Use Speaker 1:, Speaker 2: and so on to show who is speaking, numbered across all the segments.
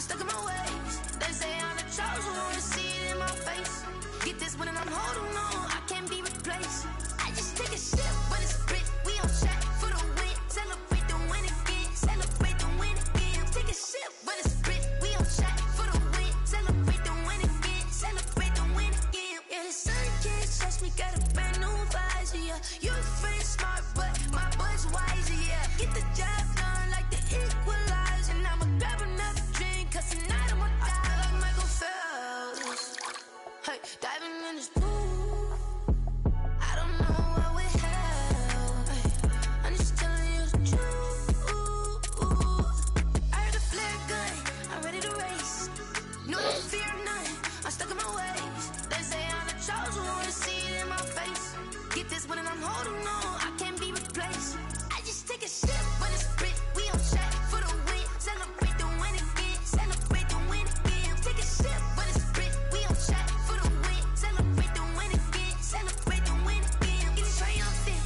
Speaker 1: I'm stuck in my ways. They say I'm the chosen one, to see it in my face. Get this one and I'm holding on, I can't be replaced. I just take a sip when it's split, we on track for the win. Celebrate the win again, celebrate the win again. Take a sip when it's split, we on track for the win. Celebrate the win again, celebrate the win again. Yeah, the sun can't touch me, got a brand new visor, yeah. You friend smart, but my boy's wiser, yeah. Get the job done like the equalizer. And I'ma grab another drink, cause tonight I'ma die like Michael Phelps. Hey, diving in this pool, I don't know what we have. Hey, I'm just telling you the truth. I heard the flare gun, I'm ready to race. No fear none, I'm stuck in my ways. They say I'm the chosen one, to see it in my face. Get this one and I'm holding on, I can't be replaced. I just take a sip when it's split, we on track for the win. Celebrate the win again, celebrate the win again. Take a sip when it's split, we on track for the win. Celebrate the win again, celebrate the win again. Get it triumphant,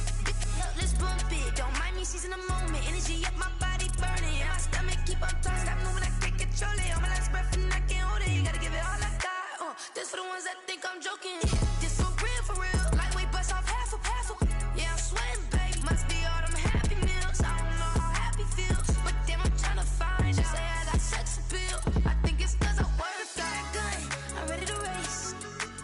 Speaker 1: let's bump it. Don't mind me seizing the moment, energy up my body burning. My stomach keep on turning, stop moving, I can't control it. On my last breath and I can't hold it, gotta give it all I got. This for the ones that think I'm joking. This for real, lightweight bust off half a. Yeah, I'm sweating, babe, must be all them happy meals. I don't know how happy feels, but damn, I'm trying to find out. Say I got sex appeal, I think it's cause I wear the flag gun. I'm ready to race,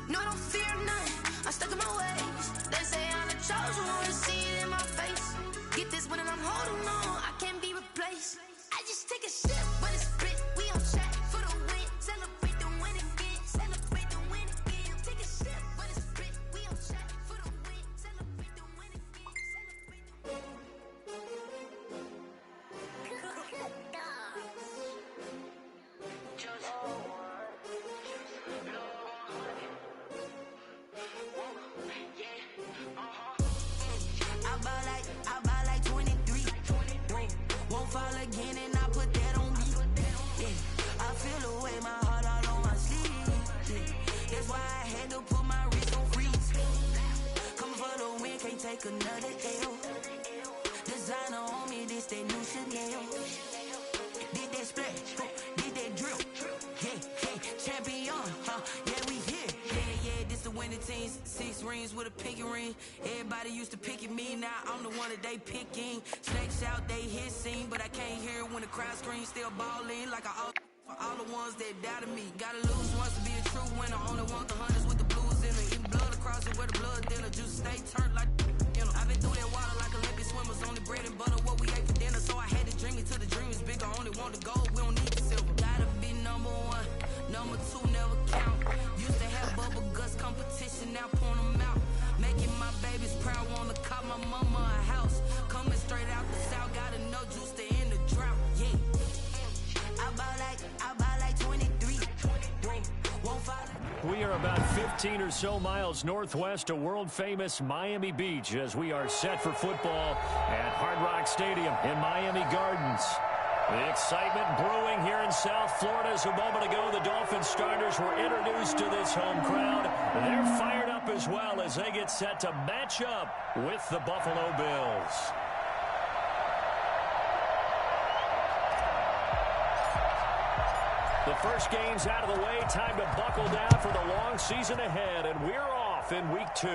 Speaker 1: no, I don't fear none. I'm stuck in my ways. They say I'm the chosen one, to see it in my face. Get this one and I'm holding on, I can't be replaced. I just take a sip when it's split, we on track for the win. Celebrate the win again, celebrate the win again. Take a sip when it's split, we on track for the win. Celebrate the win again, celebrate the win. I buy like 23. Won't fall again and I put that on me. Yeah, I feel the way, my heart all on my sleeve. Yeah, that's why I had to put my wrist on freeze. Come for the win, can't take another L. Designer on me, this that new Chanel. Did that splash, did that drill. Yeah, champion, yeah, we here. Yeah, this the winning teams. 6 rings with a pinky ring. Everybody used to pick at me, now I'm the one that they picking. Snakes out, they hit scene, but I can't hear it when the crowd screams. Still balling like I all for all the ones that doubted me. Gotta lose once to be a true winner. Only want the hunters with the blues in it. Eating blood across it where the blood dinner. Juice stay turned like, you know. I've been through that water like Olympic swimmers. Only bread and butter, what we ate for dinner. So I had to dream it till the dream is bigger. Only want the gold, we don't need the silver. Gotta be number 1, number 2 never count. Used to have bubble guts competition, now point them out. Making my babies proud, wanna call my mama a house. Coming straight out the south, gotta know juice to end the drought. Yeah, I buy like 23. Won't fall.
Speaker 2: We are about 15 or so miles northwest of world-famous Miami Beach as we are set for football at Hard Rock Stadium in Miami Gardens. The excitement brewing here in South Florida as a moment ago the Dolphins starters were introduced to this home crowd. They're fired up as well as they get set to match up with the Buffalo Bills. The first game's out of the way. Time to buckle down for the long season ahead, and we're off in week 2.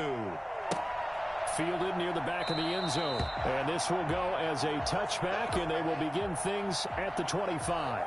Speaker 2: Fielded near the back of the end zone. And this will go as a touchback, and they will begin things at the 25.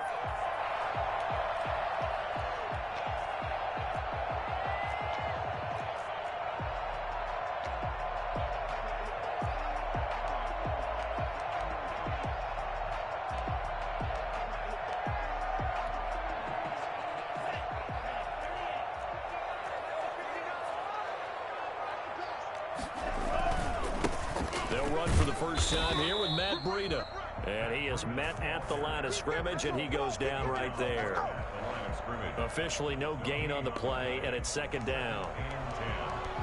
Speaker 2: They'll run for the first time here with Madden21. And he is met at the line of scrimmage, and he goes down right there. Officially no gain on the play, and it's second down.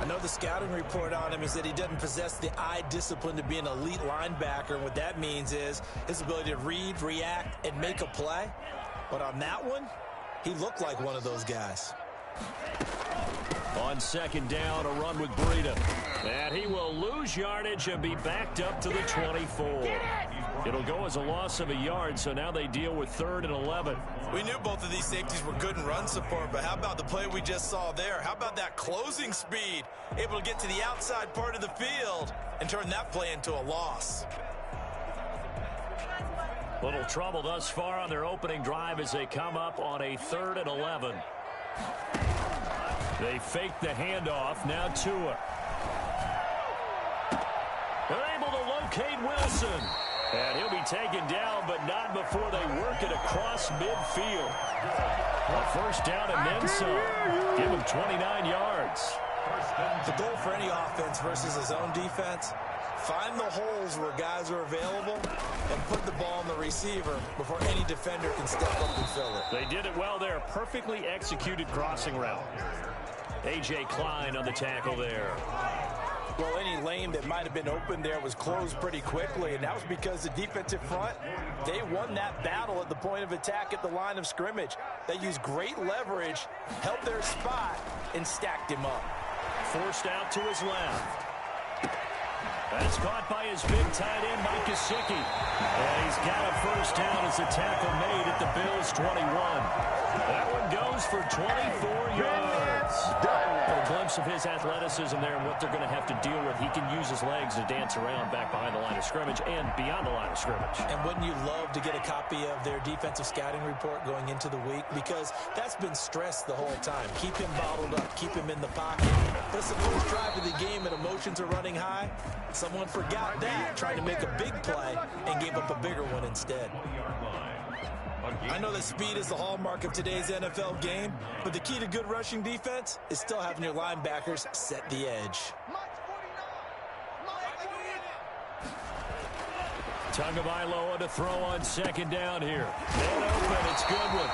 Speaker 3: I know the scouting report on him is that he doesn't possess the eye discipline to be an elite linebacker. And what that means is his ability to read, react, and make a play. But on that one, he looked like one of those guys.
Speaker 2: On second down, a run with Breida. And he will lose yardage and be backed up to the 24. It'll go as a loss of a yard, so now they deal with 3rd and 11.
Speaker 3: We knew both of these safeties were good in run support, but how about the play we just saw there? How about that closing speed? Able to get to the outside part of the field and turn that play into a loss.
Speaker 2: Little trouble thus far on their opening drive as they come up on a 3rd and 11. They fake the handoff. Now Tua. They're able to locate Wilson. And he'll be taken down, but not before they work it across midfield. A first down and then some. Give him 29 yards.
Speaker 3: The goal for any offense versus his own defense, find the holes where guys are available and put the ball on the receiver before any defender can step up and fill it.
Speaker 2: They did it well there. Perfectly executed crossing route. A.J. Klein on the tackle there.
Speaker 3: Well, any lane that might have been open there was closed pretty quickly, and that was because the defensive front, they won that battle at the point of attack at the line of scrimmage. They used great leverage, held their spot, and stacked him up.
Speaker 2: Forced out to his left. That's caught by his big tight end, Mike Gesicki. And he's got a first down as a tackle made at the Bills' 21. That one goes for 24 yards. A glimpse of his athleticism there and what they're going to have to deal with. He can use his legs to dance around back behind the line of scrimmage and beyond the line of scrimmage.
Speaker 3: And wouldn't you love to get a copy of their defensive scouting report going into the week? Because that's been stressed the whole time. Keep him bottled up. Keep him in the pocket. But it's the first drive of the game and emotions are running high. Someone forgot that, trying to make a big play and gave up a bigger one instead. I know that speed is the hallmark of today's NFL game, but the key to good rushing defense is still having your linebackers set the edge.
Speaker 2: Tagovailoa to throw on second down here. Man open, it's Goodwin.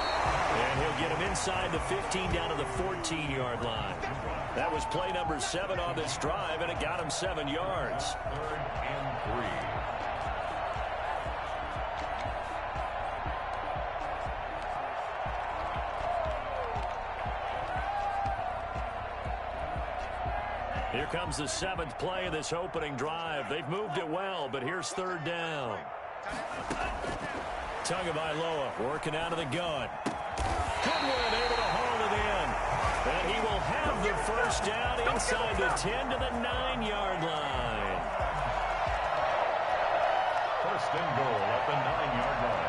Speaker 2: And he'll get him inside the 15 down to the 14-yard line. That was play number 7 on this drive, and it got him 7 yards.
Speaker 4: 3rd and 3.
Speaker 2: Here comes the 7th play of this opening drive. They've moved it well, but here's 3rd down. Tagovailoa working out of the gun. Goodwin able to haul it in. And he will have the first down inside the 10 to the 9-yard line.
Speaker 4: 1st and goal at the 9-yard line.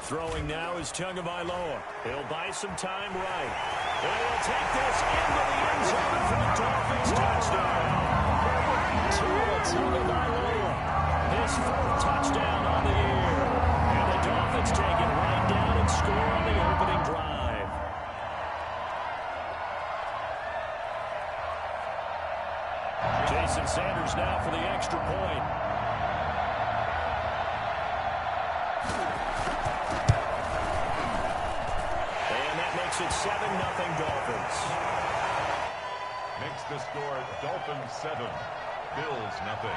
Speaker 2: Throwing now is Tagovailoa. He'll buy some time right. And he'll take this into the end zone for the Dolphins touchdown. Tagovailoa, his 4th touchdown on the year. And the Dolphins take it right down and score on the opening drive. Jason Sanders now for the extra point. It's 7-0 Dolphins.
Speaker 4: Makes the score Dolphins 7, Bills 0.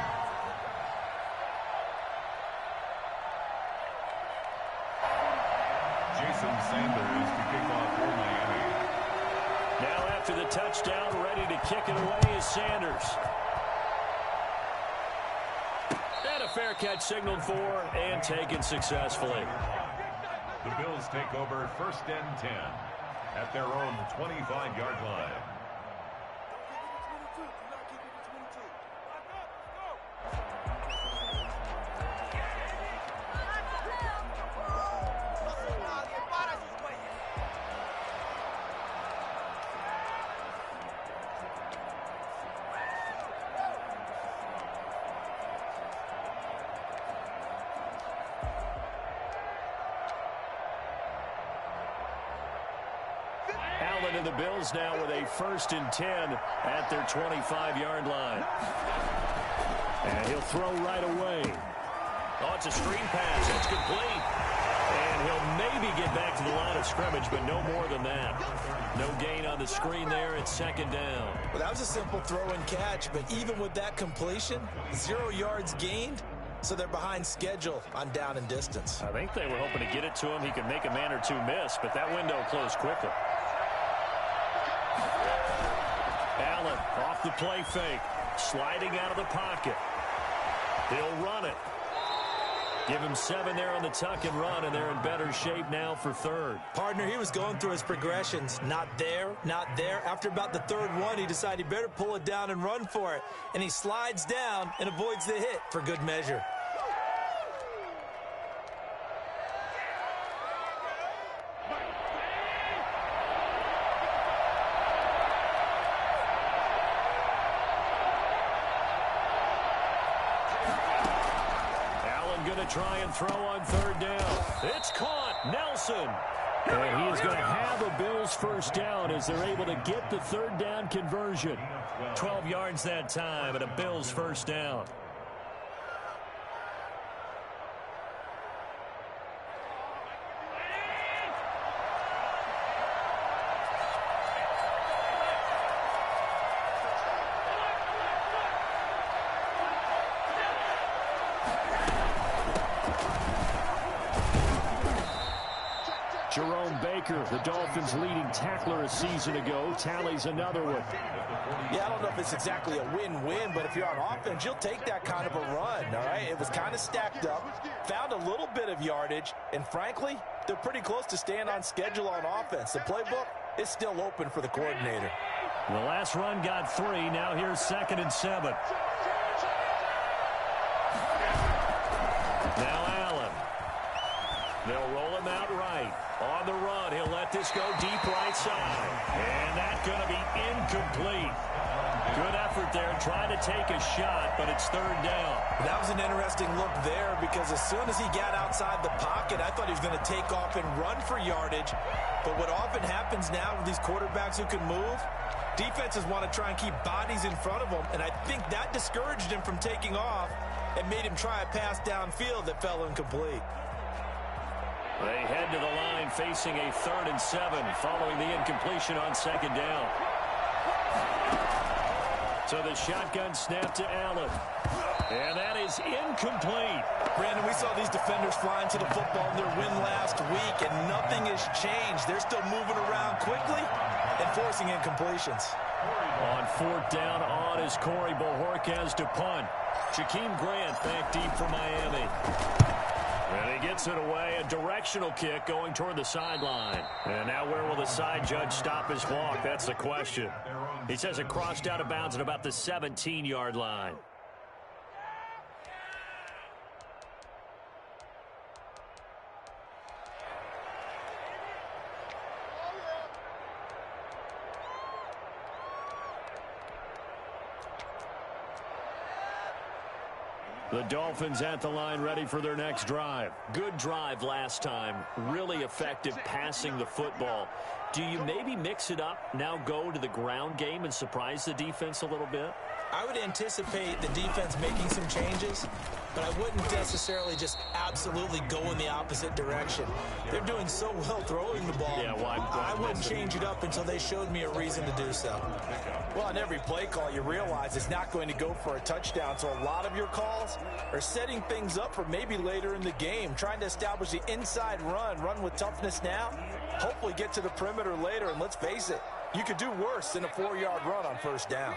Speaker 4: Jason Sanders to kick off for Miami.
Speaker 2: Now after the touchdown, ready to kick it away is Sanders. And a fair catch signaled for and taken successfully.
Speaker 4: The Bills take over 1st and 10. At their own 25-yard line.
Speaker 2: And the Bills now with a 1st and 10 at their 25-yard line. And he'll throw right away. Oh, it's a screen pass. It's complete. And he'll maybe get back to the line of scrimmage, but no more than that. No gain on the screen there. It's 2nd down.
Speaker 3: Well, that was a simple throw and catch, but even with that completion, 0 yards gained, so they're behind schedule on down and distance.
Speaker 2: I think they were hoping to get it to him. He could make a man or two miss, but that window closed quickly. the play fake. Sliding out of the pocket. He'll run it. Give him 7 there on the tuck and run, and they're in better shape now for third.
Speaker 3: Partner, he was going through his progressions. Not there, not there. After about the third one, he decided he better pull it down and run for it. And he slides down and avoids the hit for good measure.
Speaker 2: Try and throw on third down. It's caught. Nelson. And he is going to have a Bills first down as they're able to get the third down conversion. 12 yards that time and a Bills first down. The Dolphins' leading tackler a season ago tallies another one.
Speaker 3: Yeah, I don't know if it's exactly a win-win, but if you're on offense, you'll take that kind of a run, all right? It was kind of stacked up, found a little bit of yardage, and frankly, they're pretty close to staying on schedule on offense. The playbook is still open for the coordinator.
Speaker 2: The last run got 3. Now here's 2nd and 7. Now Allen. They'll roll him out right. On the run, he'll let this go deep right side. And that's going to be incomplete. Good effort there trying to take a shot, but it's third down.
Speaker 3: That was an interesting look there because as soon as he got outside the pocket, I thought he was going to take off and run for yardage. But what often happens now with these quarterbacks who can move, defenses want to try and keep bodies in front of them, and I think that discouraged him from taking off and made him try a pass downfield that fell incomplete.
Speaker 2: They head to the line facing a 3rd and 7 following the incompletion on 2nd down. So the shotgun snap to Allen. And that is incomplete.
Speaker 3: Brandon, we saw these defenders flying to the football in their win last week, and nothing has changed. They're still moving around quickly and forcing incompletions.
Speaker 2: On 4th down, on is Corey Bojorquez to punt. Jakeem Grant back deep for Miami. And he gets it away, a directional kick going toward the sideline. And now where will the side judge stop his walk? That's the question. He says it crossed out of bounds at about the 17-yard line. The Dolphins at the line ready for their next drive. Good drive last time. Really effective passing the football. Do you maybe mix it up, now go to the ground game and surprise the defense a little bit?
Speaker 3: I would anticipate the defense making some changes, but I wouldn't necessarily just absolutely go in the opposite direction. They're doing so well throwing the ball.
Speaker 2: Yeah,
Speaker 3: I wouldn't change it up until they showed me a reason to do so. Well, on every play call, you realize it's not going to go for a touchdown, so a lot of your calls are setting things up for maybe later in the game, trying to establish the inside run with toughness now, hopefully get to the perimeter later, and let's face it, you could do worse than a 4-yard run on 1st down.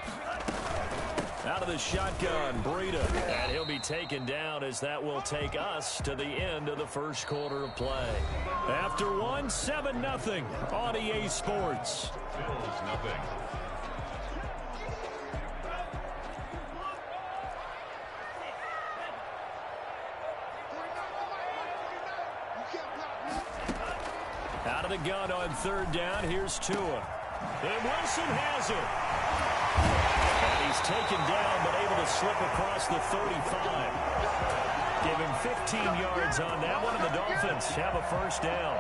Speaker 2: Out of the shotgun, Breida, and he'll be taken down as that will take us to the end of the first quarter of play. After 7-0 on EA Sports.
Speaker 4: Bills nothing.
Speaker 2: Out of the gun on 3rd down, here's Tua. And Wilson has it. And he's taken down, but able to slip across the 35. Give him 15 yards on that one, and the Dolphins have a first down.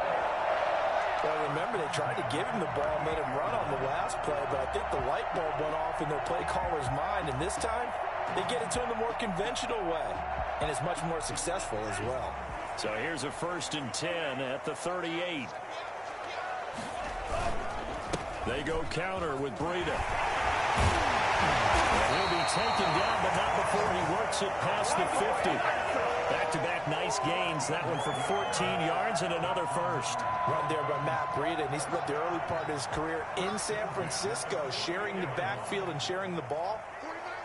Speaker 3: Well, remember, they tried to give him the ball and let him run on the last play, but I think the light bulb went off in their play caller's mind, and this time they get it to him the more conventional way, and it's much more successful as well.
Speaker 2: So here's a 1st and 10 at the 38. They go counter with Breida. He'll be taken down, but not before he works it past the 50. Back-to-back Nice gains. That one for 14 yards and another first.
Speaker 3: Run there by Matt Breida, and he spent the early part of his career in San Francisco, sharing the backfield and sharing the ball.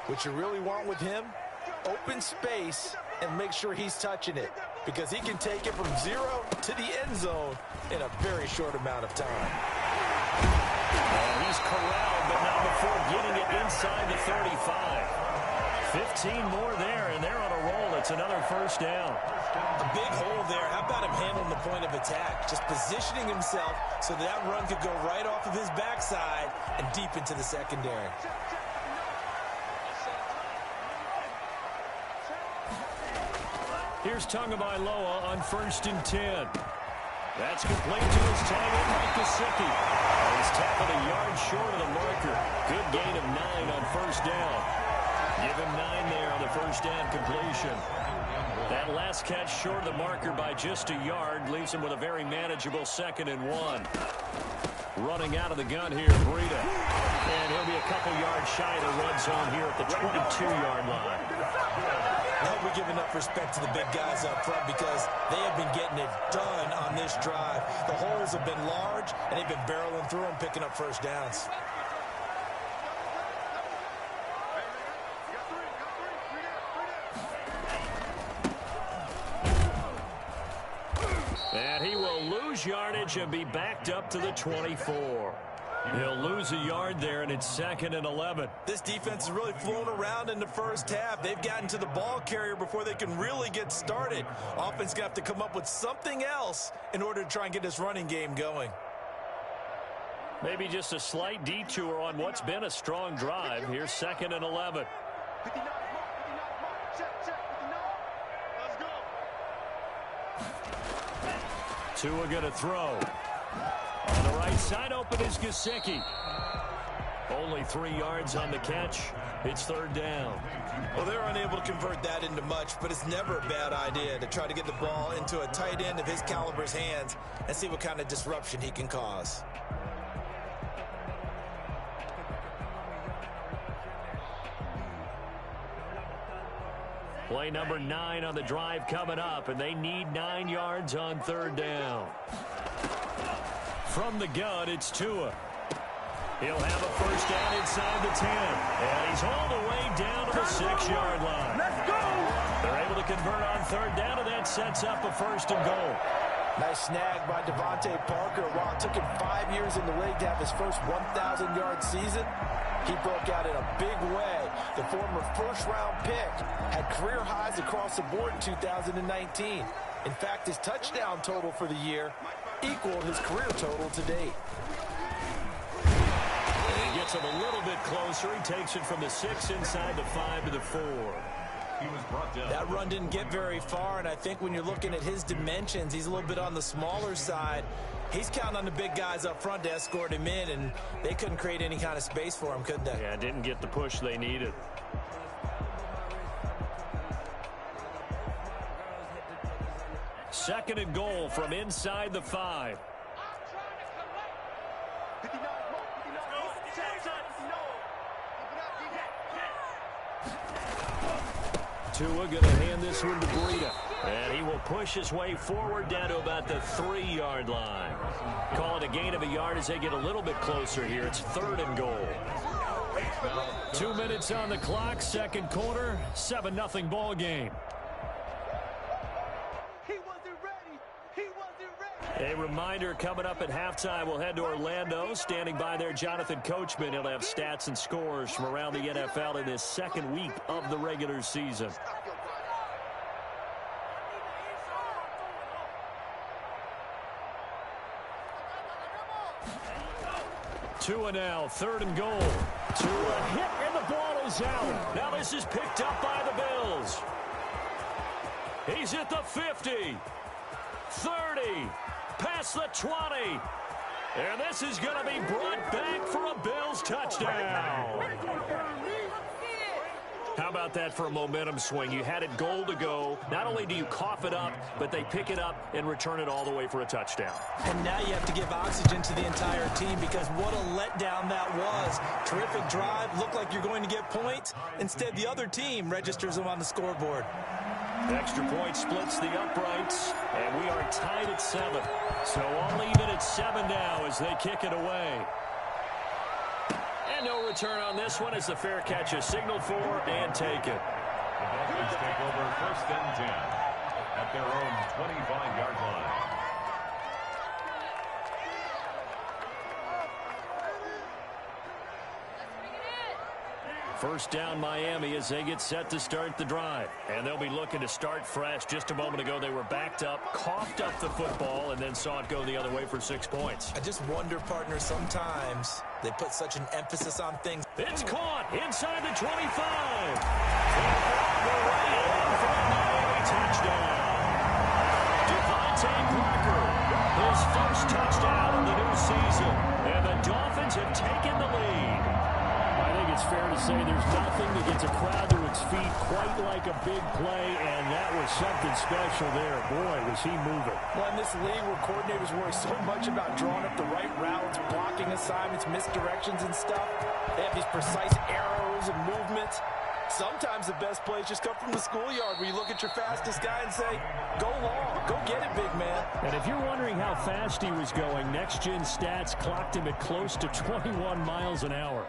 Speaker 3: What you really want with him, open space and make sure he's touching it, because he can take it from 0 to the end zone in a very short amount of time.
Speaker 2: And he's corralled, but not before getting it inside the 35. 15 more there, and they're on a roll. It's another first down.
Speaker 3: A big hole there. How about him handling the point of attack? Just positioning himself so that run could go right off of his backside and deep into the secondary.
Speaker 2: Here's Tagovailoa on 1st and 10. That's complete to his tight end, Mike Gesicki. He's tackled a yard short of the marker. Good gain of 9 on first down. Give him 9 there on the first down completion. That last catch short of the marker by just a yard leaves him with a very manageable 2nd and 1. Running out of the gun here, Breida. And he'll be a couple yards shy of the red zone here at the 22-yard line.
Speaker 3: I hope we give enough respect to the big guys up front, because they have been getting it done on this drive. The holes have been large, and they've been barreling through them, picking up first downs.
Speaker 2: And he will lose yardage and be backed up to the 24. He'll lose a yard there, and it's 2nd and 11.
Speaker 3: This defense has really flown around in the first half. They've gotten to the ball carrier before they can really get started. Offense going to have to come up with something else in order to try and get this running game going.
Speaker 2: Maybe just a slight detour on what's been a strong drive. Here's 2nd and 11. Tua going to throw. On the right side, open is Gesicki. Only 3 yards on the catch. It's 3rd down.
Speaker 3: Well, they're unable to convert that into much, but it's never a bad idea to try to get the ball into a tight end of his caliber's hands and see what kind of disruption he can cause.
Speaker 2: Play number 9 on the drive coming up, and they need 9 yards on 3rd down. From the gun, it's Tua. He'll have a first down inside the 10. And he's all the way down to the 6-yard line.
Speaker 5: Let's go!
Speaker 2: They're able to convert on 3rd down, and that sets up a 1st and goal.
Speaker 3: Nice snag by Devontae Parker. While it took him 5 years in the league to have his first 1,000-yard season, he broke out in a big way. The former first-round pick had career highs across the board in 2019. In fact, his touchdown total for the year equaled his career total to date.
Speaker 2: And he gets him a little bit closer. He takes it from the 6 inside the 5 to the 4.
Speaker 4: He was brought down.
Speaker 3: That run didn't get very far, and I think when you're looking at his dimensions, he's a little bit on the smaller side. He's counting on the big guys up front to escort him in, and they couldn't create any kind of space for him, could they?
Speaker 2: Yeah, didn't get the push they needed. Second and goal from inside the 5. Tua going to hand this one to Breida. And he will push his way forward down to about the 3-yard line. Call it a gain of a yard as they get a little bit closer here. It's 3rd and goal. 2 minutes on the clock, 2nd quarter, 7-0 ball game. A reminder coming up at halftime, we'll head to Orlando. Standing by there, Jonathan Coachman. He'll have stats and scores from around the NFL in this 2nd week of the regular season. Tua now, 3rd and goal. Tua hit, and the ball is out. Now this is picked up by the Bills. He's at the 50, 30. Past the 20. And this is going to be brought back for a Bills touchdown. How about that for a momentum swing? You had it goal to go. Not only do you cough it up, but they pick it up and return it all the way for a touchdown.
Speaker 3: And now you have to give oxygen to the entire team, because what a letdown that was. Terrific drive. Looked like you're going to get points. Instead, the other team registers them on the scoreboard.
Speaker 2: Extra point splits the uprights, and we are tied at 7. So all even at 7 now as they kick it away. And no return on this one as the fair catch is signaled for and taken.
Speaker 4: The Dolphins take over 1st and 10 at their own 25-yard line.
Speaker 2: First down Miami as they get set to start the drive. And they'll be looking to start fresh. Just a moment ago they were backed up, coughed up the football, and then saw it go the other way for 6 points.
Speaker 3: I just wonder, partner, sometimes they put such an emphasis on things.
Speaker 2: It's caught inside the 25. Touchdown. Devontae Parker, his first touchdown of the new season. And the Dolphins have taken the lead. I think it's fair to say there's nothing that gets a crowd to its feet quite like a big play, and that was something special there. Boy, was he moving.
Speaker 5: Well, in this league where coordinators worry so much about drawing up the right routes, blocking assignments, misdirections and stuff, they have these precise arrows and movements. Sometimes the best plays just come from the schoolyard where you look at your fastest guy and say, go long, go get it, big man.
Speaker 2: And if you're wondering how fast he was going, next-gen stats clocked him at close to 21 miles an hour.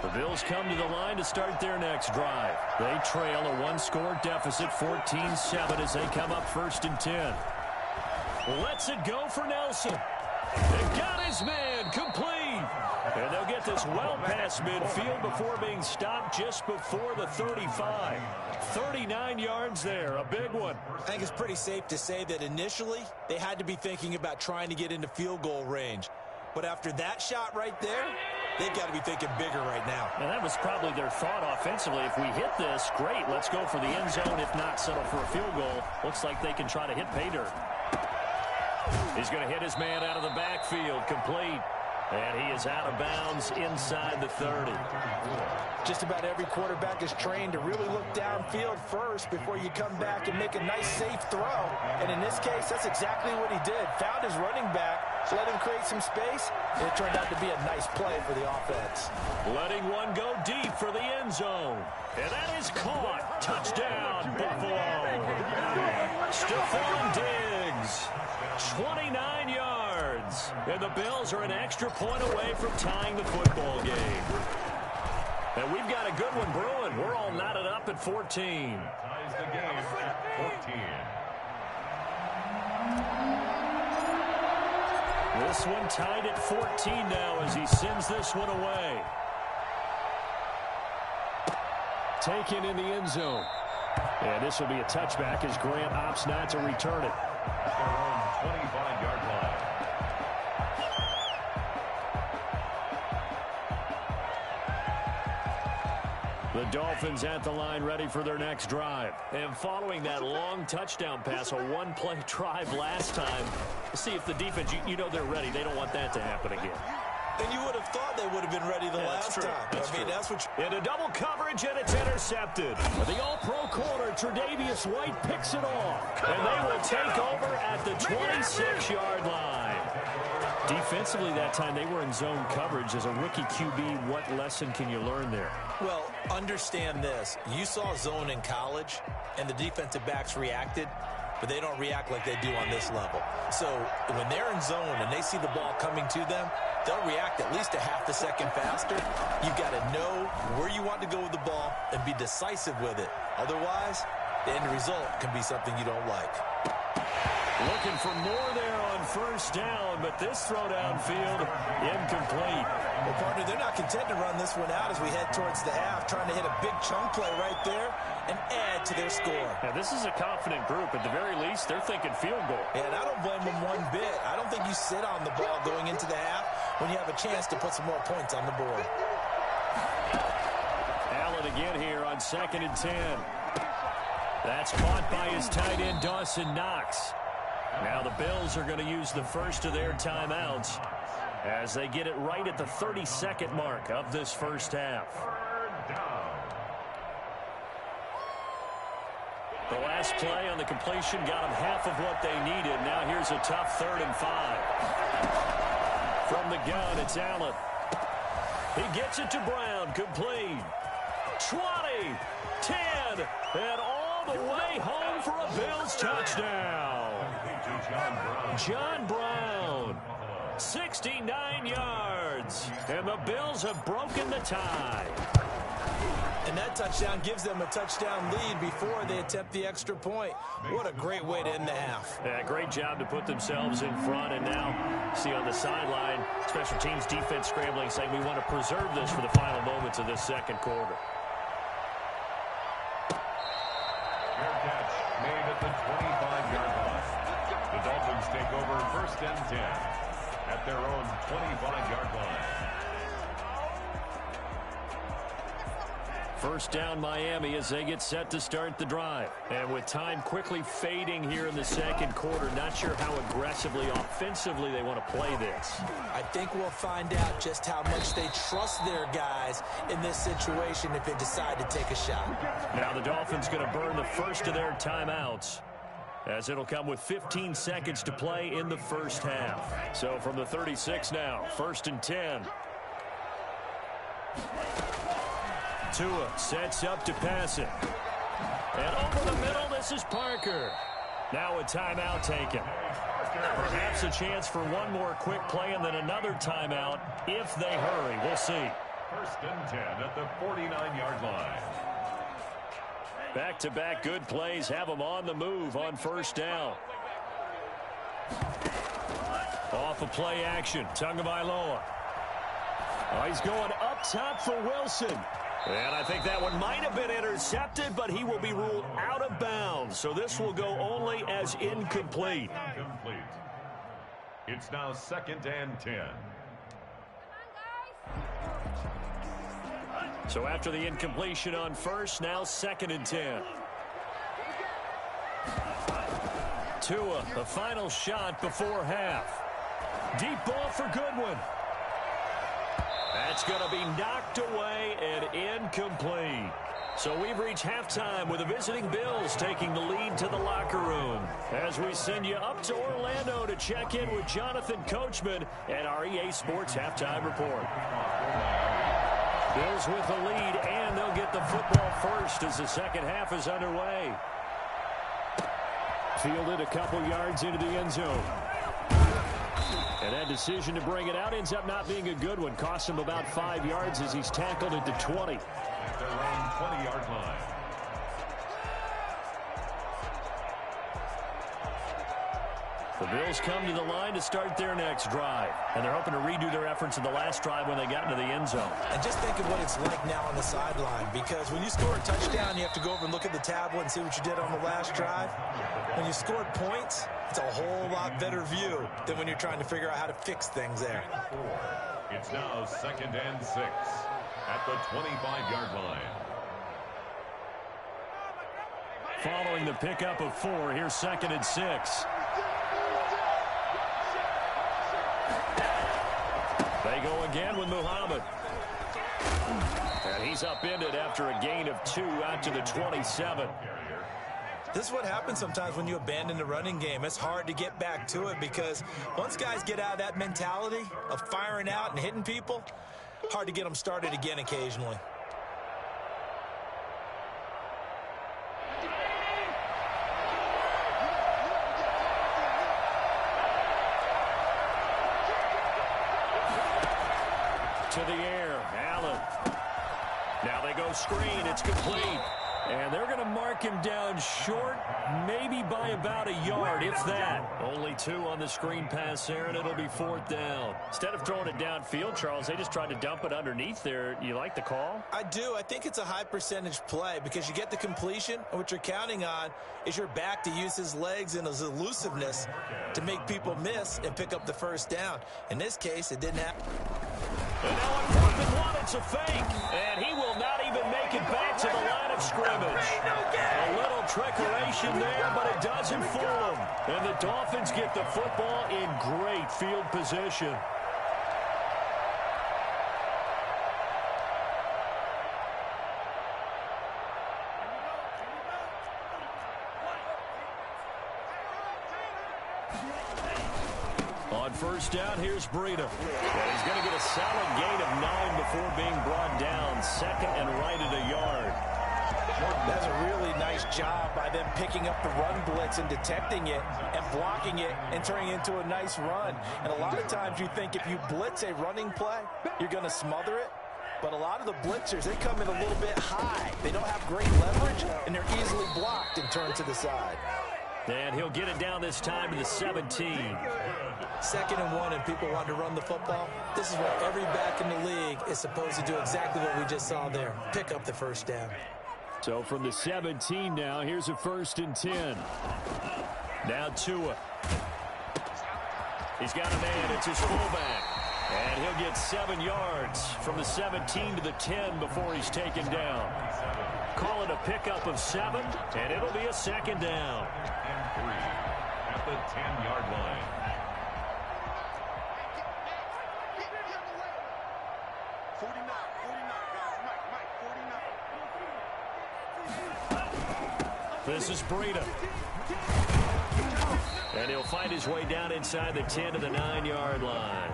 Speaker 2: The Bills come to the line to start their next drive. They trail a one-score deficit, 14-7, as they come up 1st and 10. Lets it go for Nelson. They got his man complete. And they'll get this well past midfield before being stopped just before the 35. 39 yards there, a big one.
Speaker 3: I think it's pretty safe to say that initially they had to be thinking about trying to get into field goal range. But after that shot right there, they've got to be thinking bigger right now.
Speaker 2: And that was probably their thought offensively. If we hit this, great, let's go for the end zone. If not, settle for a field goal. Looks like they can try to hit pay dirt. He's going to hit his man out of the backfield, complete. And he is out of bounds inside the 30.
Speaker 5: Just about every quarterback is trained to really look downfield first before you come back and make a nice, safe throw. And in this case, that's exactly what he did. Found his running back, let him create some space, and it turned out to be a nice play for the offense.
Speaker 2: Letting one go deep for the end zone. And that is caught. Touchdown, Buffalo. Stephon Diggs. 29 yards. And the Bills are an extra point away from tying the football game. And we've got a good one brewing. We're all knotted up at 14.
Speaker 4: Ties the game at 14.
Speaker 2: This one tied at 14 now as he sends this one away. Taken in the end zone. And this will be a touchback as Grant opts not to return it.
Speaker 4: At their own 25-yard line.
Speaker 2: The Dolphins at the line ready for their next drive. And following that long touchdown pass, a one-play drive last time, see if the defense, you know they're ready. They don't want that to happen again.
Speaker 3: And you would have thought they would have been ready the last time. That's what you...
Speaker 2: Into double coverage, and it's intercepted. The all-pro corner, Tre'Davious White, picks it off. And they will take over at the 26-yard line. Defensively that time, they were in zone coverage. As a rookie QB, what lesson can you learn there?
Speaker 3: Well, understand this. You saw zone in college, and the defensive backs reacted, but they don't react like they do on this level. So when they're in zone and they see the ball coming to them, they'll react at least a half a second faster. You've got to know where you want to go with the ball and be decisive with it. Otherwise, the end result can be something you don't like.
Speaker 2: Looking for more there on first down, but this throw downfield incomplete.
Speaker 3: Well, partner, they're not content to run this one out as we head towards the half, trying to hit a big chunk play right there and add to their score.
Speaker 2: Now, this is a confident group. At the very least, they're thinking field goal.
Speaker 3: Yeah, and I don't blame them one bit. I don't think you sit on the ball going into the half when you have a chance to put some more points on the board.
Speaker 2: Allen again here on 2nd and 10. That's caught by his tight end, Dawson Knox. Now the Bills are going to use the first of their timeouts as they get it right at the 32nd mark of this first half. The last play on the completion got them half of what they needed. Now here's a tough 3rd and 5. From the gun, it's Allen. He gets it to Brown, complete. 20, 10, and all the way home for a Bills touchdown. John Brown, 69 yards, and the Bills have broken the tie.
Speaker 3: And that touchdown gives them a touchdown lead before they attempt the extra point. What a great way to end the half.
Speaker 2: Yeah, great job to put themselves in front. And now, see on the sideline, special teams defense scrambling, saying we want to preserve this for the final moments of this second quarter.
Speaker 4: Fair catch made at the 25-yard line. The Dolphins take over 1st and 10 at their own 25-yard line.
Speaker 2: First down Miami as they get set to start the drive. And with time quickly fading here in the second quarter, not sure how aggressively, offensively they want to play this.
Speaker 3: I think we'll find out just how much they trust their guys in this situation if they decide to take a shot.
Speaker 2: Now the Dolphins going to burn the first of their timeouts, as it'll come with 15 seconds to play in the first half. So from the 36 now, 1st and 10. Tua sets up to pass it. And over the middle, this is Parker. Now a timeout taken. Perhaps a chance for one more quick play and then another timeout if they hurry. We'll see.
Speaker 4: 1st and 10 at the 49-yard line.
Speaker 2: Back-to-back good plays have them on the move on first down. Off of play action, Tagovailoa. Oh, he's going up top for Wilson. And I think that one might have been intercepted, but he will be ruled out of bounds. So this will go only as incomplete.
Speaker 4: Incomplete. It's now 2nd and 10.
Speaker 2: So after the incompletion on first, now 2nd and 10. Tua, the final shot before half. Deep ball for Goodwin. That's going to be knocked away and incomplete. So we've reached halftime with the visiting Bills taking the lead to the locker room. As we send you up to Orlando to check in with Jonathan Coachman and our EA Sports Halftime Report. Bills with the lead, and they'll get the football first as the second half is underway. Fielded a couple yards into the end zone. And that decision to bring it out ends up not being a good one. Costs him about 5 yards as he's tackled at the 20.
Speaker 4: At their own 20-yard line.
Speaker 2: The Bills come to the line to start their next drive. And they're hoping to redo their efforts in the last drive when they got into the end zone.
Speaker 3: And just think of what it's like now on the sideline, because when you score a touchdown, you have to go over and look at the tablet and see what you did on the last drive. When you scored points, it's a whole lot better view than when you're trying to figure out how to fix things there.
Speaker 4: It's now 2nd and 6 at the 25-yard line.
Speaker 2: Following the pickup of 4, here's 2nd and 6. They go again with Muhammad. And he's upended after a gain of 2 out to the 27.
Speaker 3: This is what happens sometimes when you abandon the running game. It's hard to get back to it because once guys get out of that mentality of firing out and hitting people, hard to get them started again occasionally.
Speaker 2: To the air, Allen. Now they go screen, it's complete. And they're going to mark him down short, maybe by about a yard, if that. Only 2 on the screen pass there, and it'll be 4th down. Instead of throwing it downfield, Charles, they just tried to dump it underneath there. You like the call?
Speaker 3: I do. I think it's a high percentage play because you get the completion, and what you're counting on is your back to use his legs and his elusiveness to make people miss and pick up the first down. In this case, it didn't happen.
Speaker 2: And now on 4th and 1, it's a fake. And he will not even make it back to the line of scrimmage. A little trickeration there, but it doesn't fool him. And the Dolphins get the football in great field position. On first down, here's Breida. And he's going to get a solid gain of 9 before being brought down. Second and right at a yard.
Speaker 5: That's a really nice job by them picking up the run blitz and detecting it and blocking it and turning it into a nice run. And a lot of times you think if you blitz a running play, you're going to smother it. But a lot of the blitzers, they come in a little bit high. They don't have great leverage, and they're easily blocked and turned to the side.
Speaker 2: And he'll get it down this time to the 17.
Speaker 3: 2nd and 1, and people want to run the football. This is what every back in the league is supposed to do, exactly what we just saw there. Pick up the first down.
Speaker 2: So from the 17 now, here's a 1st and 10. Now Tua. He's got a man. It's his fullback. And he'll get 7 yards from the 17 to the 10 before he's taken down. Call it a pickup of 7, and it'll be a 2nd down.
Speaker 4: And 3 at the 10-yard line.
Speaker 2: This is Breida. And he'll find his way down inside the 10 to the 9-yard line.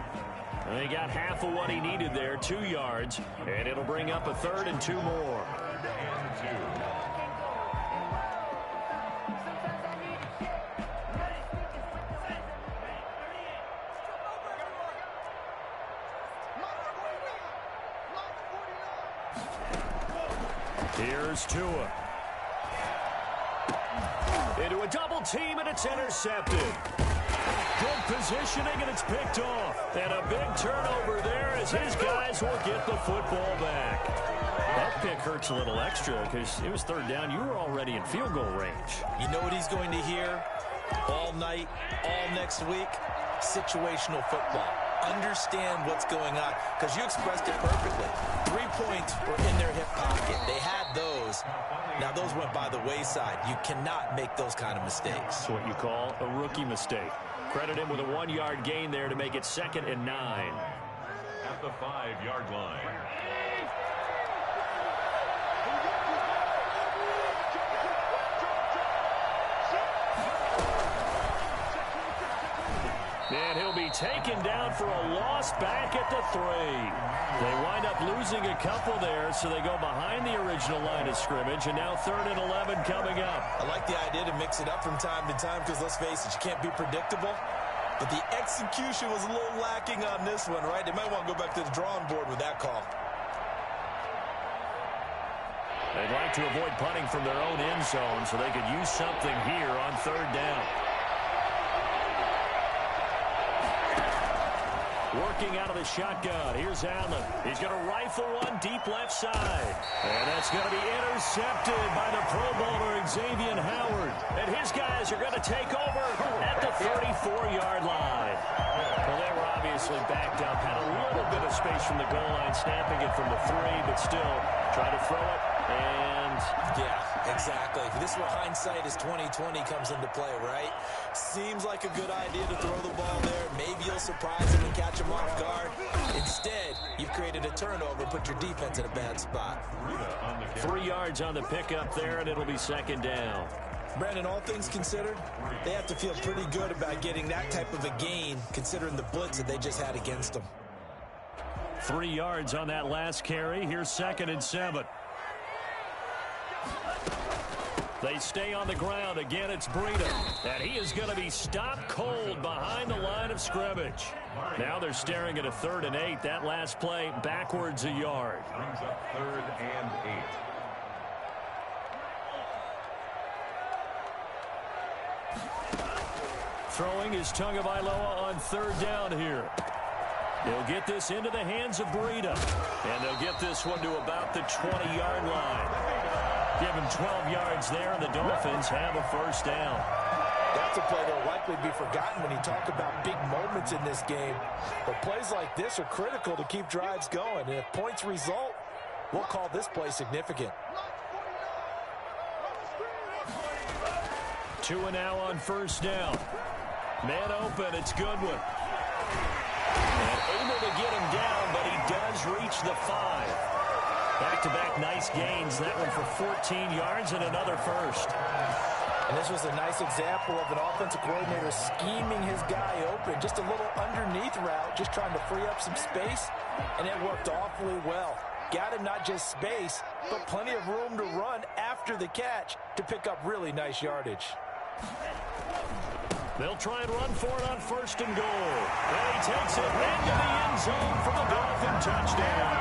Speaker 2: And he got half of what he needed there, 2 yards. And it'll bring up a 3rd and 2 more. Here's Tua. Into a double team, and it's intercepted. Good positioning, and it's picked off. And a big turnover there as his guys will get the football back. That pick hurts a little extra because it was 3rd down. You were already in field goal range.
Speaker 3: You know what he's going to hear all night, all next week? Situational football. Understand what's going on, because you expressed it perfectly. 3 points were in their hip pocket. They had those. Now, those went by the wayside. You cannot make those kind of mistakes.
Speaker 2: That's what you call a rookie mistake. Credit him with a 1-yard gain there to make it 2nd and 9.
Speaker 4: At the 5-yard line.
Speaker 2: And he'll be taken down for a loss back at the 3. They wind up losing a couple there, so they go behind the original line of scrimmage, and now 3rd and 11 coming up.
Speaker 3: I like the idea to mix it up from time to time because, let's face it, you can't be predictable. But the execution was a little lacking on this one, right? They might want to go back to the drawing board with that call.
Speaker 2: They'd like to avoid punting from their own end zone so they could use something here on 3rd down. Working out of the shotgun. Here's Allen. He's going to rifle one deep left side. And that's going to be intercepted by the Pro Bowler Xavier Howard. And his guys are going to take over at the 34-yard line. Well, they were obviously backed up. Had a little bit of space from the goal line, snapping it from the 3, but still trying to throw it. And
Speaker 3: yeah, exactly. This is where hindsight is 20/20 comes into play, right? Seems like a good idea to throw the ball there. Maybe you'll surprise him and catch him off guard. Instead, you've created a turnover, put your defense in a bad spot.
Speaker 2: 3 yards on the pickup there, and it'll be 2nd down.
Speaker 3: Brandon, all things considered, they have to feel pretty good about getting that type of a gain, considering the blitz that they just had against them.
Speaker 2: 3 yards on that last carry. Here's 2nd and 7. They stay on the ground. Again, it's Breida. And he is going to be stopped cold behind the line of scrimmage. Now they're staring at a 3rd and 8. That last play backwards a yard.
Speaker 4: Brings up 3rd and 8.
Speaker 2: Throwing is Tagovailoa on 3rd down here. They'll get this into the hands of Breida. And they'll get this one to about the 20-yard line. Give him 12 yards there, and the Dolphins have a 1st down.
Speaker 5: That's a play that will likely be forgotten when you talk about big moments in this game. But plays like this are critical to keep drives going. And if points result, we'll call this play significant.
Speaker 2: Tua now on 1st down. Man open, it's Goodwin. And able to get him down, but he does reach the 5. Back-to-back nice gains. That one for 14 yards and another 1st.
Speaker 5: And this was a nice example of an offensive coordinator scheming his guy open. Just a little underneath route, just trying to free up some space, and it worked awfully well. Got him not just space, but plenty of room to run after the catch to pick up really nice yardage.
Speaker 2: They'll try and run for it on 1st and goal. And he takes it into the end zone for the Dolphin touchdown.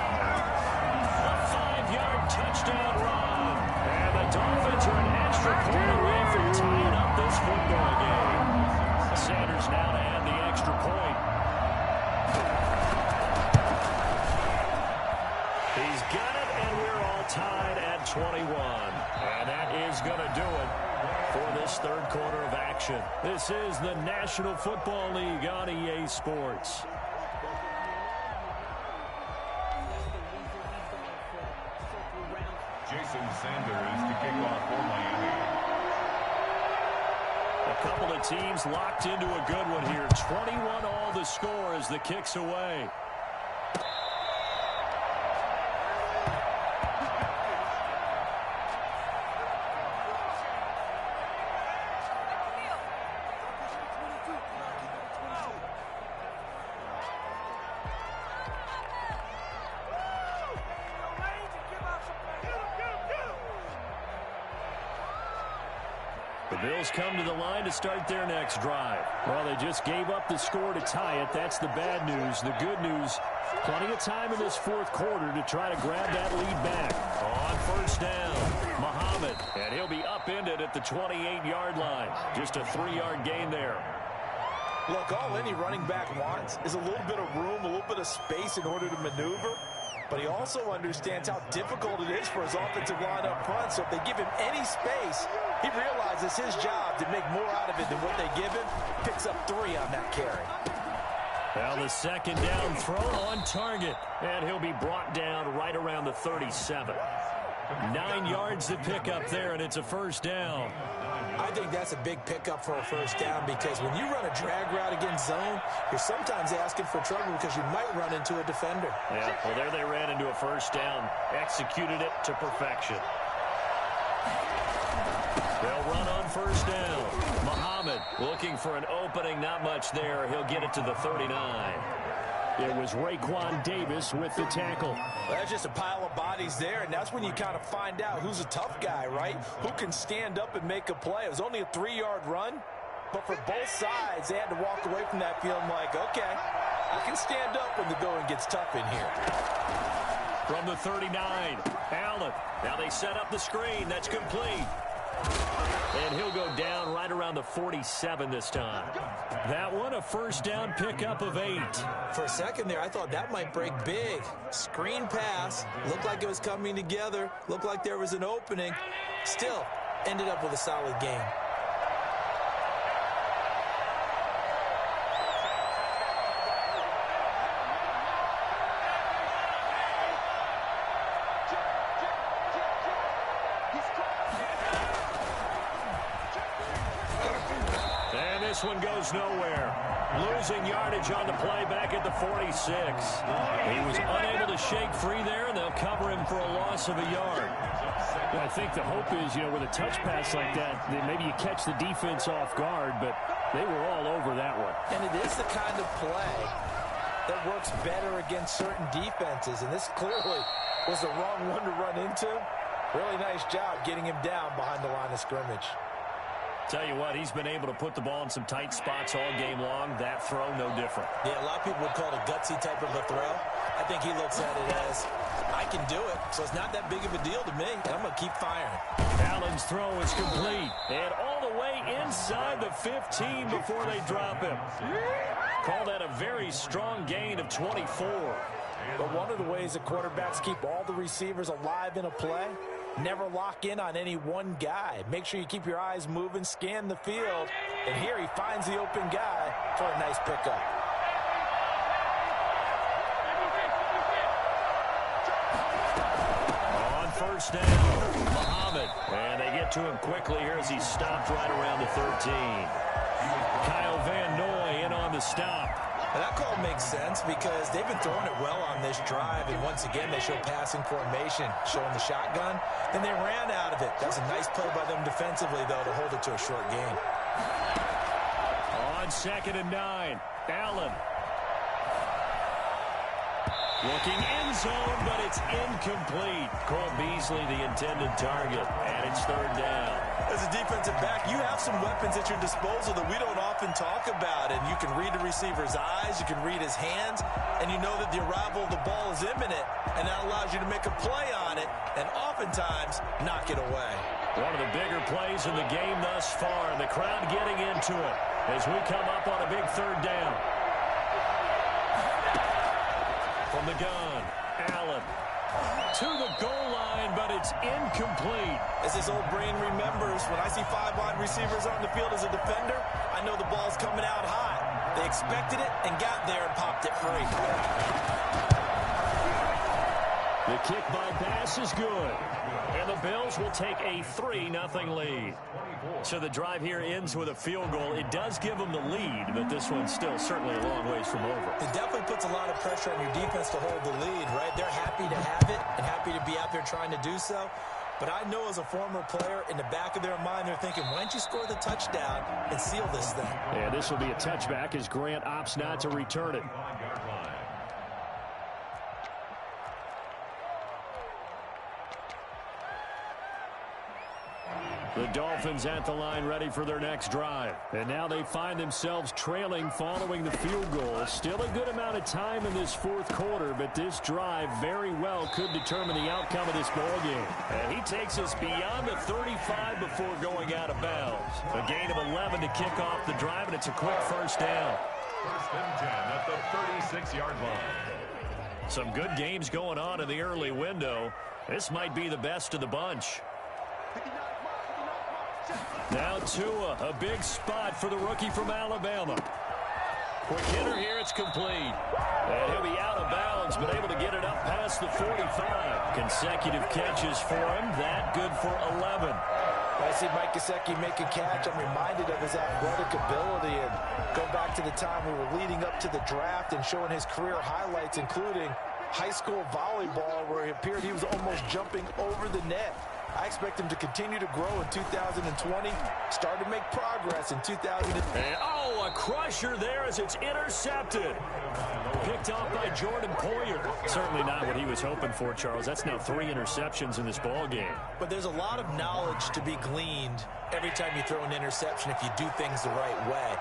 Speaker 2: A 5-yard touchdown run. And the Dolphins are an extra point away from tying up this football game. Sanders now to add the extra point. He's got it, and we're all tied at 21. And that is going to do it for this third quarter of action. This is the National Football League on EA Sports.
Speaker 4: Jason Sanders to kick off for Miami.
Speaker 2: A couple of teams locked into a good one here. 21 all the score as the kick's away. The Bills come to the line to start their next drive. Well, they just gave up the score to tie it. That's the bad news. The good news, plenty of time in this fourth quarter to try to grab that lead back. On 1st down, Muhammad, and he'll be upended at the 28-yard line. Just a 3-yard gain there.
Speaker 5: Look, all any running back wants is a little bit of room, a little bit of space in order to maneuver. But he also understands how difficult it is for his offensive line up front. So if they give him any space, he realizes his job to make more out of it than what they give him. Picks up 3 on that carry.
Speaker 2: Well, the 2nd down throw on target. And he'll be brought down right around the 37. 9 yards to pick up there, and it's a 1st down.
Speaker 3: I think that's a big pickup for a 1st down because when you run a drag route against zone, you're sometimes asking for trouble because you might run into a defender.
Speaker 2: Yeah, well, there they ran into a 1st down. Executed it to perfection. They'll run on 1st down. Muhammad looking for an opening. Not much there. He'll get it to the 39. It was Raekwon Davis with the tackle.
Speaker 5: Well, that's just a pile of bodies there, and that's when you kind of find out who's a tough guy, right? Who can stand up and make a play. It was only a 3-yard run, but for both sides, they had to walk away from that feeling like, okay, I can stand up when the going gets tough in here.
Speaker 2: From the 39, Allen. Now they set up the screen. That's complete. And he'll go down right around the 47 this time. That one, a 1st down pickup of 8.
Speaker 3: For a second there, I thought that might break big. Screen pass. Looked like it was coming together. Looked like there was an opening. Still, ended up with a solid game.
Speaker 2: This one goes nowhere. Losing yardage on the play back at the 46. He was unable to shake free there, and they'll cover him for a loss of a yard. I think the hope is, with a touch pass like that, that maybe you catch the defense off guard, but they were all over that one.
Speaker 5: And it is the kind of play that works better against certain defenses, and this clearly was the wrong one to run into. Really nice job getting him down behind the line of scrimmage.
Speaker 2: Tell you what, he's been able to put the ball in some tight spots all game long. That throw, no different.
Speaker 3: Yeah, a lot of people would call it a gutsy type of a throw. I think he looks at it as, I can do it, so it's not that big of a deal to me, and I'm going to keep firing.
Speaker 2: Allen's throw is complete, and all the way inside the 15 before they drop him. Call that a very strong gain of 24.
Speaker 5: But one of the ways that quarterbacks keep all the receivers alive in a play, never lock in on any one guy. Make sure you keep your eyes moving, scan the field, and here he finds the open guy for a nice pickup.
Speaker 2: On 1st down, Muhammad, and they get to him quickly here as he's stopped right around the 13. Kyle Van Noy in on the stop.
Speaker 3: And that call makes sense because they've been throwing it well on this drive, and once again they show passing formation, showing the shotgun. Then they ran out of it. That was a nice play by them defensively, though, to hold it to a short gain.
Speaker 2: On 2nd and 9, Allen. Looking end zone, but it's incomplete. Cole Beasley, the intended target, and it's 3rd down.
Speaker 3: As a defensive back, you have some weapons at your disposal that we don't often talk about, and you can read the receiver's eyes, you can read his hands, and you know that the arrival of the ball is imminent, and that allows you to make a play on it, and oftentimes knock it away.
Speaker 2: One of the bigger plays in the game thus far, and the crowd getting into it as we come up on a big 3rd down. From the gun, Allen to the goal line, but it's incomplete.
Speaker 3: As his old brain remembers, when I see 5 wide receivers on the field as a defender, I know the ball's coming out high. They expected it and got there and popped it free.
Speaker 2: The kick by pass is good. And the Bills will take a 3-0 lead. So the drive here ends with a field goal. It does give them the lead, but this one's still certainly a long ways from over.
Speaker 3: It definitely puts a lot of pressure on your defense to hold the lead, right? They're happy to have it and happy to be out there trying to do so. But I know as a former player, in the back of their mind, they're thinking, why don't you score the touchdown and seal this thing?
Speaker 2: Yeah, this will be a touchback as Grant opts not to return it. The Dolphins at the line ready for their next drive. And now they find themselves trailing following the field goal. Still a good amount of time in this 4th quarter, but this drive very well could determine the outcome of this ball game. And he takes us beyond the 35 before going out of bounds. A gain of 11 to kick off the drive, and it's a quick 1st down.
Speaker 4: 1st and 10 at the 36-yard line.
Speaker 2: Some good games going on in the early window. This might be the best of the bunch. Now Tua, a big spot for the rookie from Alabama. Quick hitter here, it's complete. And he'll be out of bounds, but able to get it up past the 45. Consecutive catches for him, that good for 11.
Speaker 5: I see Mike Gesicki make a catch. I'm reminded of his athletic ability, and go back to the time we were leading up to the draft and showing his career highlights, including high school volleyball, where it appeared he was almost jumping over the net. I expect him to continue to grow in 2020, start to make progress in 2020.
Speaker 2: Oh, a crusher there as it's intercepted. Picked off by Jordan Poyer. Certainly not what he was hoping for, Charles. That's now 3 interceptions in this ball game.
Speaker 3: But there's a lot of knowledge to be gleaned every time you throw an interception if you do things the right way.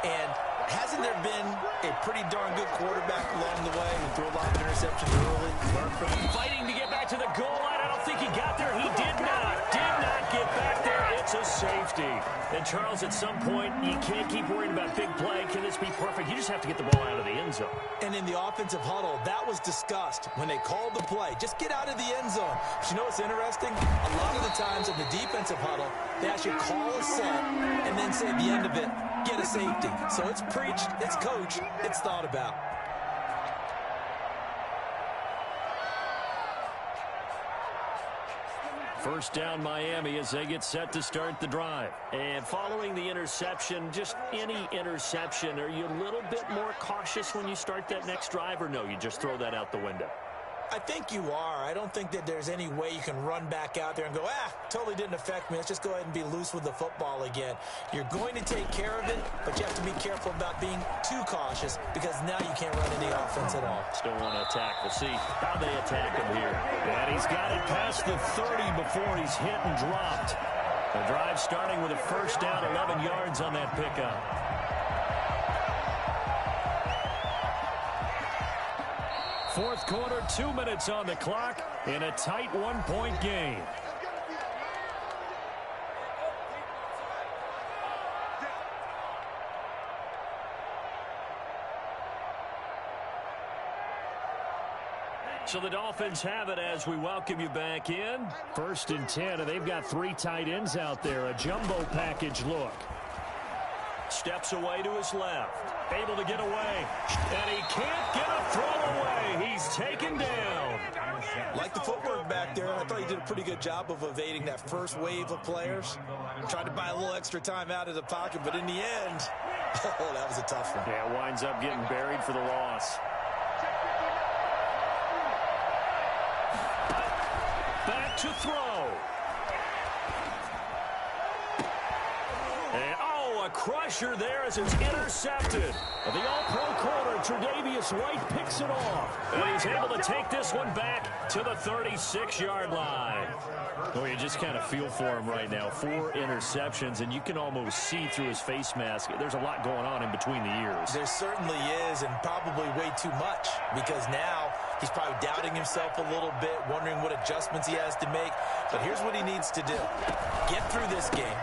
Speaker 3: And hasn't there been a pretty darn good quarterback along the way who threw a lot of interceptions early?
Speaker 2: Learn from fighting to get back to the goal line. I don't think he got there. He did not get back there. It's a safety. And, Charles, at some point, you can't keep worrying about big play. Can this be perfect? You just have to get the ball out of the end zone.
Speaker 3: And in the offensive huddle, that was discussed when they called the play. Just get out of the end zone. But you know what's interesting? A lot of the times in the defensive huddle, they actually call a set and then say at the end of it, get a safety. So it's preached, it's coached, it's thought about.
Speaker 2: First down Miami as they get set to start the drive. And following the interception, just any interception, are you a little bit more cautious when you start that next drive, or no, you just throw that out the window?
Speaker 3: I think you are. I don't think that there's any way you can run back out there and go, totally didn't affect me. Let's just go ahead and be loose with the football again. You're going to take care of it, but you have to be careful about being too cautious because now you can't run any offense at all.
Speaker 2: Still want to attack. We'll see how they attack him here. And he's got it past the 30 before he's hit and dropped. The drive starting with a first down, 11 yards on that pickup. Fourth quarter, 2 minutes on the clock in a tight 1-point game. So the Dolphins have it as we welcome you back in. 1st and 10, and they've got 3 tight ends out there. A jumbo package look. Steps away to his left. Able to get away. And he can't get a throw away. He's taken down.
Speaker 3: Like the footwork back there, I thought he did a pretty good job of evading that first wave of players. Tried to buy a little extra time out of the pocket, but in the end, Oh, that was a tough one.
Speaker 2: Yeah, winds up getting buried for the loss. Back to throw. And, a crusher there as it's intercepted. The all-pro corner, Tre'Davious White, picks it off. And he's able to take this one back to the 36-yard line. Oh, you just kind of feel for him right now. 4 interceptions, and you can almost see through his face mask. There's a lot going on in between the ears.
Speaker 3: There certainly is, and probably way too much, because now he's probably doubting himself a little bit, wondering what adjustments he has to make. But here's what he needs to do. Get through this game.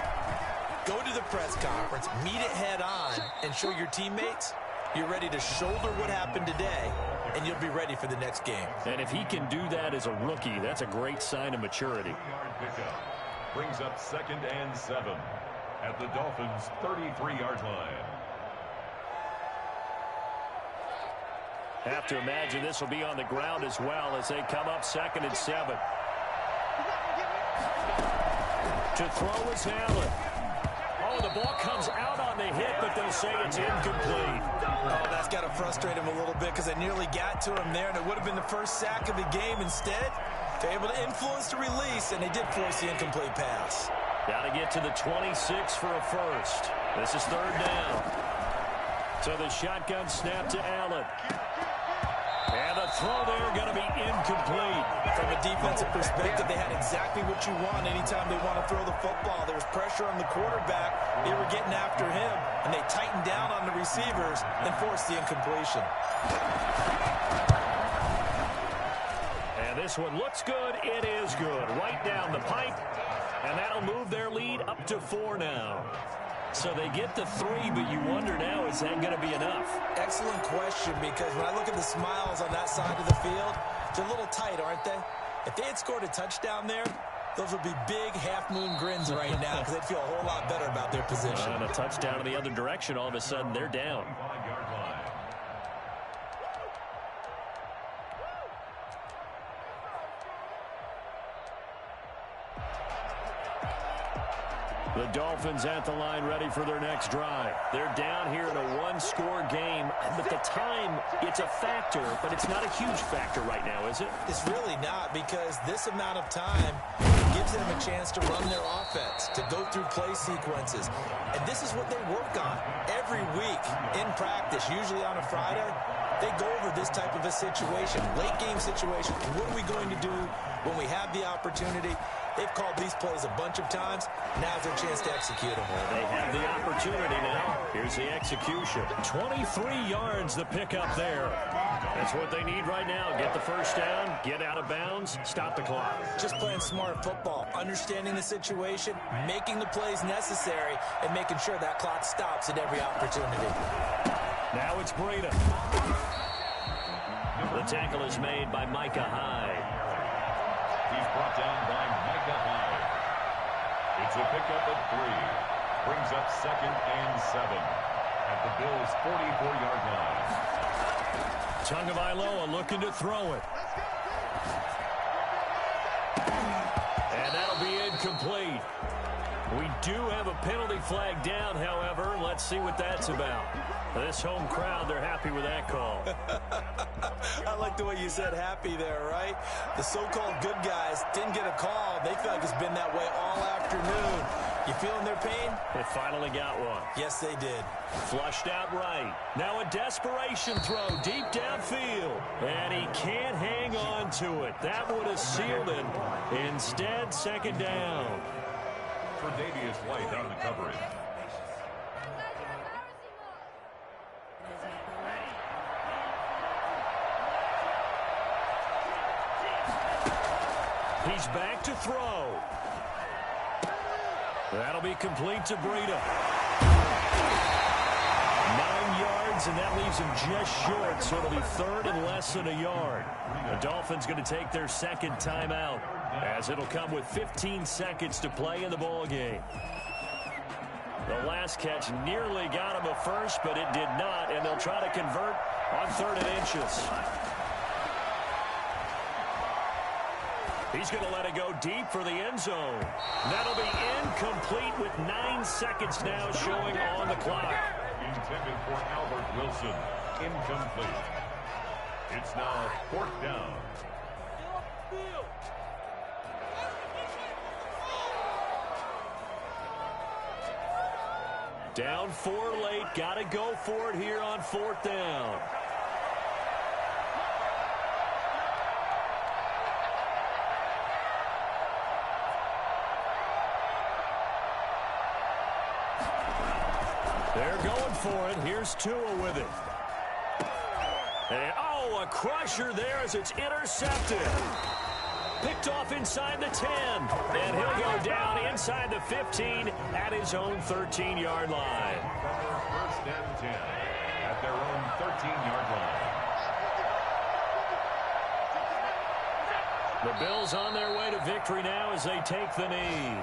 Speaker 3: Go to the press conference, meet it head on, and show your teammates you're ready to shoulder what happened today, and you'll be ready for the next game.
Speaker 2: And if he can do that as a rookie, that's a great sign of maturity.
Speaker 4: Brings up 2nd and 7 at the Dolphins' 33-yard line.
Speaker 2: Have to imagine this will be on the ground as well as they come up 2nd and 7. To throw is Allen. Oh, the ball comes out on the hit, but they'll say it's incomplete.
Speaker 3: Oh, that's got to frustrate him a little bit because they nearly got to him there, and it would have been the first sack of the game. Instead, they're able to influence the release, and they did force the incomplete pass.
Speaker 2: Got to get to the 26 for a first. This is 3rd down. So the shotgun snap to Allen. And the throw there going to be incomplete.
Speaker 3: From a defensive perspective, they had exactly what you want anytime they want to throw the football. There was pressure on the quarterback. They were getting after him, and they tightened down on the receivers and forced the incompletion.
Speaker 2: And this one looks good. It is good. Right down the pipe. And that'll move their lead up to 4 now. So they get to 3, but you wonder now, is that going to be enough?
Speaker 3: Excellent question, because when I look at the smiles on that side of the field, they're a little tight, aren't they? If they had scored a touchdown there, those would be big half-moon grins right now because they'd feel a whole lot better about their position.
Speaker 2: And a touchdown in the other direction, all of a sudden they're down. The Dolphins at the line ready for their next drive. They're down here in a 1-score game, but the time, it's a factor, but it's not a huge factor right now, is it?
Speaker 3: It's really not, because this amount of time gives them a chance to run their offense, to go through play sequences. And this is what they work on every week in practice, usually on a Friday. They go over this type of a situation, late game situation. What are we going to do when we have the opportunity? They've called these plays a bunch of times. Now's their chance to execute them.
Speaker 2: They have the opportunity now. Here's the execution. 23 yards the pickup there. That's what they need right now. Get the first down, get out of bounds, stop the clock.
Speaker 3: Just playing smart football, understanding the situation, making the plays necessary, and making sure that clock stops at every opportunity.
Speaker 2: Now it's Breida. The tackle is made by Micah Hyde.
Speaker 4: He's brought down by Micah Hyde. It's a pickup of 3. Brings up 2nd and 7 at the Bills' 44-yard line.
Speaker 2: Tagovailoa looking to throw it. And that'll be incomplete. We do have a penalty flag down, however. Let's see what that's about. This home crowd, they're happy with that call.
Speaker 3: I like the way you said happy there, right? The so-called good guys didn't get a call. They feel like it's been that way all afternoon. You feeling their pain?
Speaker 2: They finally got one.
Speaker 3: Yes, they did.
Speaker 2: Flushed out right. Now a desperation throw deep downfield. And he can't hang on to it. That would have sealed it. Instead, 2nd down.
Speaker 4: Tre'Davious White on the coverage.
Speaker 2: He's back to throw. That'll be complete to Breida. 9 yards, and that leaves him just short, so it'll be 3rd and less than a yard. The Dolphins going to take their 2nd timeout, as it'll come with 15 seconds to play in the ball game. The last catch nearly got him a first, but it did not, and they'll try to convert on 3rd and inches. He's going to let it go deep for the end zone. That'll be incomplete with 9 seconds now showing on the clock.
Speaker 4: intended for Albert Wilson. Incomplete. It's now 4th down.
Speaker 2: Down 4 late. Got to go for it here on 4th down. They're going for it. Here's Tua with it. And, oh, a crusher there as it's intercepted. Picked off inside the 10. And he'll go down inside the 15 at his own 13-yard line.
Speaker 4: 1st and 10 at their own 13-yard line.
Speaker 2: The Bills on their way to victory now as they take the knee.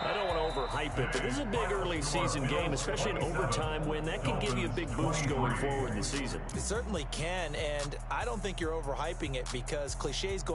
Speaker 2: I don't want to overhype it, but this is a big early season game, especially an overtime win. That can give you a big boost going forward in the season.
Speaker 3: It certainly can, and I don't think you're overhyping it because cliches go out.